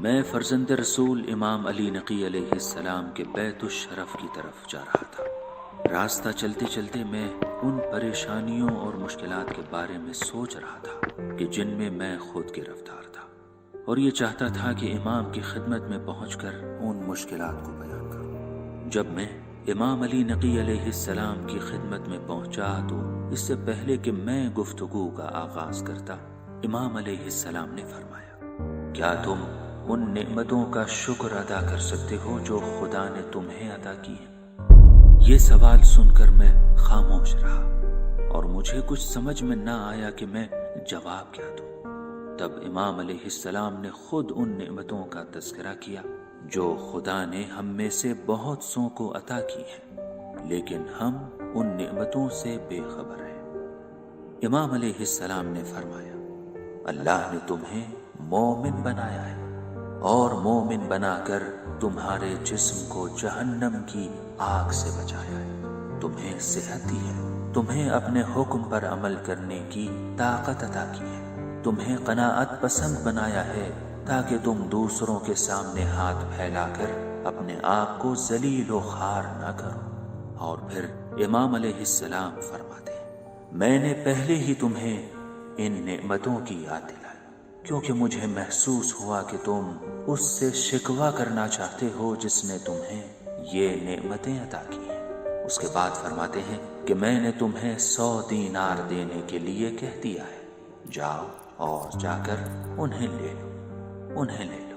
میں فرزند رسول امام علی نقی علیہ السلام کے بیت الشرف کی طرف جا رہا تھا۔ راستہ چلتے چلتے میں ان پریشانیوں اور مشکلات کے بارے میں سوچ رہا تھا کہ جن میں خود گرفتار تھا، اور یہ چاہتا تھا کہ امام کی خدمت میں پہنچ کر ان مشکلات کو بیان کروں۔ جب میں امام علی نقی علیہ السلام کی خدمت میں پہنچا تو اس سے پہلے کہ میں گفتگو کا آغاز کرتا، امام علیہ السلام نے فرمایا، کیا تم ان نعمتوں کا شکر ادا کر سکتے ہو جو خدا نے تمہیں عطا کی ہیں؟ یہ سوال سن کر میں خاموش رہا اور مجھے کچھ سمجھ میں نہ آیا کہ میں جواب کیا دوں۔ تب امام علیہ السلام نے خود ان نعمتوں کا تذکرہ کیا جو خدا نے ہم میں سے بہت سوں کو عطا کی ہیں، لیکن ہم ان نعمتوں سے بے خبر ہیں۔ امام علیہ السلام نے فرمایا، اللہ نے تمہیں مومن بنایا ہے اور مومن بنا کر تمہارے جسم کو جہنم کی آگ سے بچایا ہے، تمہیں صحت دی ہے، تمہیں اپنے حکم پر عمل کرنے کی طاقت عطا کی ہے، تمہیں قناعت پسند بنایا ہے تاکہ تم دوسروں کے سامنے ہاتھ پھیلا کر اپنے آپ کو ذلیل و خوار نہ کرو۔ اور پھر امام علیہ السلام فرماتے ہیں، میں نے پہلے ہی تمہیں ان نعمتوں کی یاد دلائی کیونکہ مجھے محسوس ہوا کہ تم اس سے شکوہ کرنا چاہتے ہو جس نے تمہیں یہ نعمتیں عطا کی ہیں۔ اس کے بعد فرماتے ہیں کہ میں نے تمہیں 100 دینار دینے کے لیے کہہ دیا ہے، جاؤ اور جا کر انہیں لے لو۔